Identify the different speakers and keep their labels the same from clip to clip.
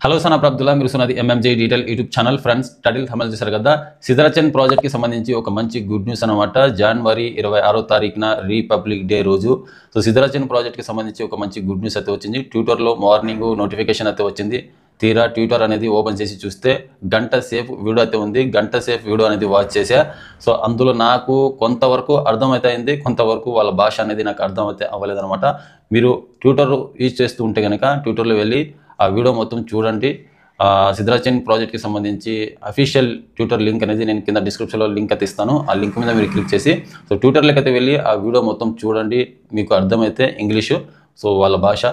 Speaker 1: Hello Sana Abdullah మీరు సున్నది MMJ detail YouTube channel friends title అమలు చేశారు కదా సిద్ధరాచన్ ప్రాజెక్ట్కి సంబంధించి ఒక మంచి గుడ్ న్యూస్ అనమాట. జనవరి 26వ తారీఖున రిపబ్లిక్ డే రోజు సో సిద్ధరాచన్ ప్రాజెక్ట్కి సంబంధించి ఒక మంచి గుడ్ న్యూస్ అయితే వచ్చింది. ట్విట్టర్లో మార్నింగ్ నోటిఫికేషన్ అయితే వచ్చింది. తీరా ట్విట్టర్ అనేది ఓపెన్ చేసి చూస్తే గంట సేపు వీడియో అయితే ఉంది. గంట సేపు వీడియో అనేది వాచ్ చేశా. సో అందులో నాకు కొంతవరకు అర్థమైతే కొంతవరకు వాళ్ళ భాష అనేది నాకు అర్థమైతే అవ్వలేదన్నమాట. మీరు ట్విట్టర్ యూజ్ చేస్తూ ఉంటే కనుక ట్విట్టర్లో వెళ్ళి ఆ వీడియో మొత్తం చూడండి. సిద్ధరాచన్ ప్రాజెక్ట్కి సంబంధించి అఫీషియల్ ట్విట్టర్ లింక్ అనేది నేను కింద డిస్క్రిప్షన్లో లింక్ అయితే ఇస్తాను. ఆ లింక్ మీద మీరు క్లిక్ చేసి సో ట్విట్టర్లోకి అయితే వెళ్ళి ఆ వీడియో మొత్తం చూడండి. మీకు అర్థమైతే ఇంగ్లీషు సో వాళ్ళ భాష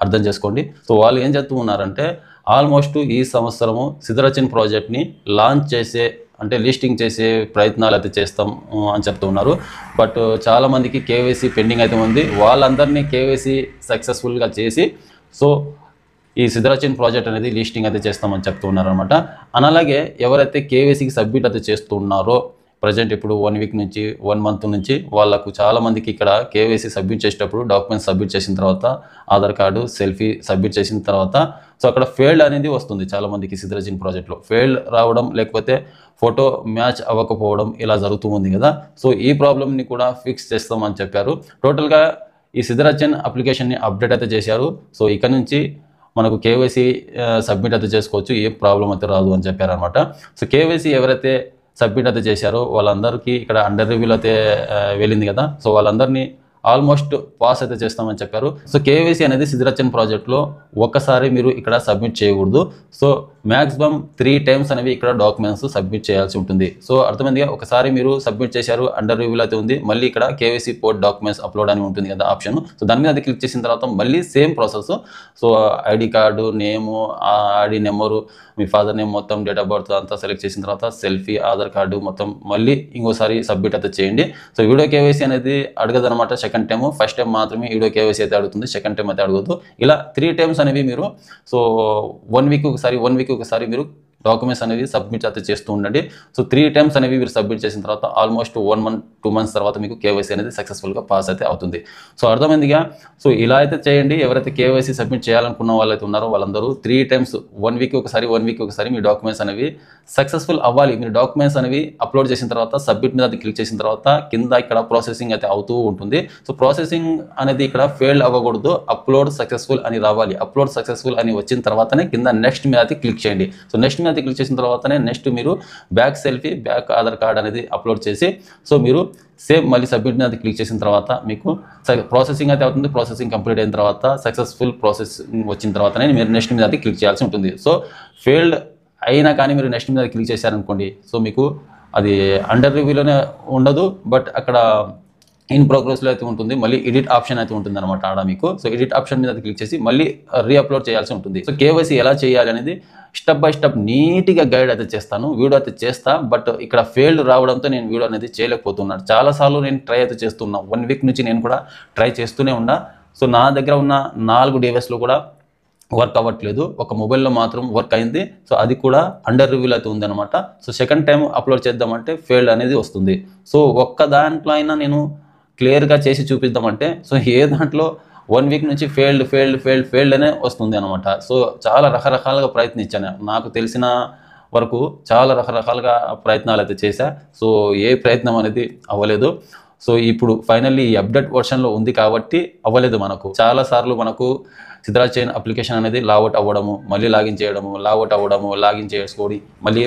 Speaker 1: అర్థం చేసుకోండి. సో వాళ్ళు ఏం చెప్తూ ఉన్నారంటే ఆల్మోస్ట్ ఈ సంవత్సరము సిద్ధరాచన్ ప్రాజెక్ట్ని లాంచ్ చేసే అంటే లిస్టింగ్ చేసే ప్రయత్నాలు అయితే చేస్తాం అని చెప్తూ ఉన్నారు. బట్ చాలామందికి కేవైసీ పెండింగ్ అయితే ఉంది. వాళ్ళందరినీ కేవైసీ సక్సెస్ఫుల్గా చేసి సో ఈ సిద్ధరాచన్ ప్రాజెక్ట్ అనేది లిస్టింగ్ అయితే చేస్తామని చెప్తూ ఉన్నారనమాట. అలాగే ఎవరైతే కేవైసీకి సబ్మిట్ అయితే చేస్తున్నారో ప్రజెంట్ ఇప్పుడు 1 వీక్ నుంచి 1 మంత్ నుంచి వాళ్ళకు చాలామందికి ఇక్కడ కేవైసీ సబ్మిట్ చేసేటప్పుడు డాక్యుమెంట్స్ సబ్మిట్ చేసిన తర్వాత ఆధార్ కార్డు సెల్ఫీ సబ్మిట్ చేసిన తర్వాత సో అక్కడ ఫెయిల్డ్ అనేది వస్తుంది. చాలామందికి సిద్ధరాచన్ ప్రాజెక్ట్లో ఫెయిల్డ్ రావడం లేకపోతే ఫోటో మ్యాచ్ అవ్వకపోవడం ఇలా జరుగుతూ ఉంది కదా. సో ఈ ప్రాబ్లమ్ని కూడా ఫిక్స్ చేస్తామని చెప్పారు. టోటల్గా ఈ సిద్ధరాచన్ అప్లికేషన్ని అప్డేట్ అయితే చేశారు. సో ఇక్కడ నుంచి మనకు కేవైసీ సబ్మిట్ అయితే చేసుకోవచ్చు, ఏ ప్రాబ్లం అయితే రాదు అని చెప్పారనమాట. సో కేవైసీ ఎవరైతే సబ్మిట్ అయితే చేశారో వాళ్ళందరికీ ఇక్కడ అండర్ రివ్యూలో అయితే వెళ్ళింది కదా. సో వాళ్ళందరినీ ఆల్మోస్ట్ పాస్ అయితే చేస్తామని చెప్పారు. సో కేవైసీ అనేది సిద్ధరాచన్ ప్రాజెక్ట్లో ఒక్కసారి మీరు ఇక్కడ సబ్మిట్ చేయకూడదు. సో మ్యాక్సిమం 3 టైమ్స్ అనేవి ఇక్కడ డాక్యుమెంట్స్ సబ్మిట్ చేయాల్సి ఉంటుంది. సో అర్థమైందిగా, ఒకసారి మీరు సబ్మిట్ చేశారు అండర్ రివ్యూలో అయితే ఉంది, మళ్ళీ ఇక్కడ కేవైసీ పోర్ట్ డాక్యుమెంట్స్ అప్లోడ్ అని ఉంటుంది కదా ఆప్షన్. సో దాని మీద అది క్లిక్ చేసిన తర్వాత మళ్ళీ same process. So ID card name, ID number, మీ ఫాదర్ నేమ్ మొత్తం, డేట్ ఆఫ్ బర్త్ అంతా సెలెక్ట్ చేసిన తర్వాత సెల్ఫీ, ఆధార్ కార్డు మొత్తం మళ్ళీ ఇంకోసారి సబ్మిట్ అయితే చేయండి. సో వీడియో కేవైసీ అనేది అడగదనమాట సెకండ్ టైం. ఫస్ట్ టైం మాత్రమే వీడియో కేవైసీ అయితే అడుగుతుంది, సెకండ్ టైం అయితే అడగదు. ఇలా 3 టైమ్స్ అనేవి మీరు సో 1 వీక్ ఒకసారి మీరు డాక్యుమెంట్స్ అనేవి సబ్మిట్ అయితే చేస్తూ ఉండండి. సో 3 టైమ్స్ అనేవి మీరు సబ్మిట్ చేసిన తర్వాత ఆల్మోస్ట్ 1 మంత్ 2 మంత్స్ తర్వాత మీకు కేవైసీ అనేది సక్సెస్ఫుల్గా పాస్ అయితే అవుతుంది. సో అర్థమైందిగా. సో ఇలా అయితే చేయండి. ఎవరైతే కేవైసీ సబ్మిట్ చేయాలనుకున్న వాళ్ళైతే ఉన్నారో వాళ్ళందరూ 3 టైమ్స్ 1 వీక్ ఒకసారి మీ డాక్యుమెంట్స్ అనేవి సక్సెస్ఫుల్ అవ్వాలి. మీరు డాక్యుమెంట్స్ అనేవి అప్లోడ్ చేసిన తర్వాత సబ్మిట్ మీద అది క్లిక్ చేసిన తర్వాత కింద ఇక్కడ ప్రాసెసింగ్ అయితే అవుతూ ఉంటుంది. సో ప్రాసెసింగ్ అనేది ఇక్కడ ఫెయిల్ అవ్వకూడదు, అప్లోడ్ సక్సెస్ఫుల్ అని రావాలి. అప్లోడ్ సక్సెస్ఫుల్ అని వచ్చిన తర్వాతనే కింద నెక్స్ట్ మీద అయితే క్లిక్ చేయండి. సో నెక్స్ట్ మీద క్లిక్ చేసిన తర్వాతనే నెక్స్ట్ మీరు back selfie, back Aadhaar card అనేది అప్లోడ్ చేసి సో మీరు సేమ్ మళ్ళీ సబ్మిట్ మీద క్లిక్ చేసిన తర్వాత మీకు ప్రాసెసింగ్ అయితే అవుతుంది. ప్రాసెసింగ్ కంప్లీట్ అయిన తర్వాత సక్సెస్ఫుల్ ప్రాసెసింగ్ వచ్చిన తర్వాతనే మీరు నెక్స్ట్ మీద అయితే క్లిక్ చేయాల్సి ఉంటుంది. సో ఫెయిల్డ్ అయినా కానీ మీరు నెక్స్ట్ మీద క్లిక్ చేశారనుకోండి సో మీకు అది అండర్ రివ్యూలోనే ఉండదు, బట్ అక్కడ ఇన్ ప్రోగ్రెస్లో అయితే ఉంటుంది. మళ్ళీ ఎడిట్ ఆప్షన్ అయితే ఉంటుంది అనమాట ఆడ మీకు. సో ఎడిట్ ఆప్షన్ మీద క్లిక్ చేసి మళ్ళీ రీఅప్లోడ్ చేయాల్సి ఉంటుంది. సో కేవైసీ ఎలా చేయాలి అనేది స్టెప్ బై స్టెప్ నీట్గా గైడ్ అయితే చేస్తాను, వీడియో అయితే చేస్తా. బట్ ఇక్కడ ఫెయిల్డ్ రావడంతో నేను వీడియో అనేది చేయలేకపోతున్నాను. చాలాసార్లు నేను ట్రై అయితే చేస్తున్నా. 1 వీక్ నుంచి నేను కూడా ట్రై చేస్తూనే ఉన్నా. సో నా దగ్గర ఉన్న 4 డివైస్లో కూడా వర్క్ అవ్వట్లేదు. ఒక మొబైల్లో మాత్రం వర్క్ అయింది. సో అది కూడా అండర్ రివ్యూలో అయితే ఉందన్నమాట. సో సెకండ్ టైం అప్లోడ్ చేద్దామంటే ఫెయిల్డ్ అనేది వస్తుంది. సో ఒక్క దాంట్లో అయినా నేను క్లియర్గా చేసి చూపిద్దామంటే సో ఏ దాంట్లో 1 వీక్ నుంచి ఫెయిల్డ్ అనే వస్తుంది అనమాట. సో చాలా రకరకాలుగా ప్రయత్నించాను. నాకు తెలిసిన వరకు చాలా రకరకాలుగా ప్రయత్నాలు అయితే చేశా. సో ఏ ప్రయత్నం అనేది అవ్వలేదు. సో ఇప్పుడు ఫైనల్లీ ఈ అప్డేట్ వర్షన్లో ఉంది కాబట్టి అవ్వలేదు. మనకు చాలాసార్లు మనకు సిద్ధరాచన్ అప్లికేషన్ అనేది లాగౌట్ అవ్వడము, మళ్ళీ లాగిన్ చేయడము, లాగౌట్ అవ్వడము, లాగిన్ చేసుకోవడం, మళ్ళీ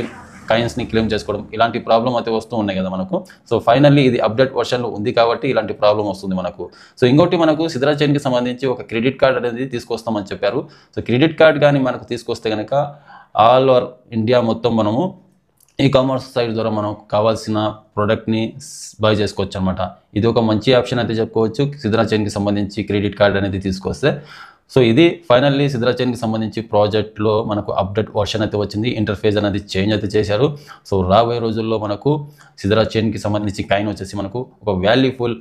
Speaker 1: కాయిన్స్ని క్లెయిమ్ చేసుకోవడం, ఇలాంటి ప్రాబ్లం అయితే వస్తూ ఉన్నాయి కదా మనకు. సో ఫైనల్లీ ఇది అప్డేట్ వర్షన్లో ఉంది కాబట్టి ఇలాంటి ప్రాబ్లం వస్తుంది మనకు. సో ఇంకోటి మనకు సిద్ధరాచన్కి సంబంధించి ఒక క్రెడిట్ కార్డ్ అనేది తీసుకొస్తామని చెప్పారు. సో క్రెడిట్ కార్డ్ కానీ మనకు తీసుకొస్తే కనుక ఆల్ ఓవర్ ఇండియా మొత్తం మనము ఈ-కామర్స్ సైట్ ద్వారా మనకు కావాల్సిన ప్రోడక్ట్ని బై చేసుకోవచ్చు అనమాట. ఇది ఒక మంచి ఆప్షన్ అయితే చెప్పుకోవచ్చు సిద్ధరాచన్కి సంబంధించి క్రెడిట్ కార్డ్ అనేది తీసుకొస్తే. సో ఇది ఫైనల్లీ సిద్ధరాచన్కి సంబంధించి ప్రాజెక్ట్లో మనకు అప్డేట్ వర్షన్ అయితే వచ్చింది. ఇంటర్ఫేస్ అనేది చేంజ్ అయితే చేశారు. సో రాబోయే రోజుల్లో మనకు సిద్ధరాచన్కి సంబంధించి కాయిన్ వచ్చేసి మనకు ఒక వాల్యూఫుల్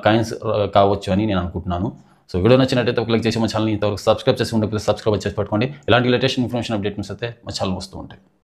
Speaker 1: కాయిన్స్ కావచ్చు అని నేను అనుకుంటున్నాను. సో వీడియో నచ్చినట్టయితే ఒక లైక్ చేసి మా ఛానల్ని ఇంతవరకు సబ్స్క్రైబ్ చేసి ఉండే సబ్స్క్రైబ్ చేసి పెట్టుకోండి. ఇలాంటి లేటెస్ట్ ఇన్ఫర్మేషన్ అప్డేట్స్ అయితే మా ఛానల్ వస్తూ ఉంటాయి.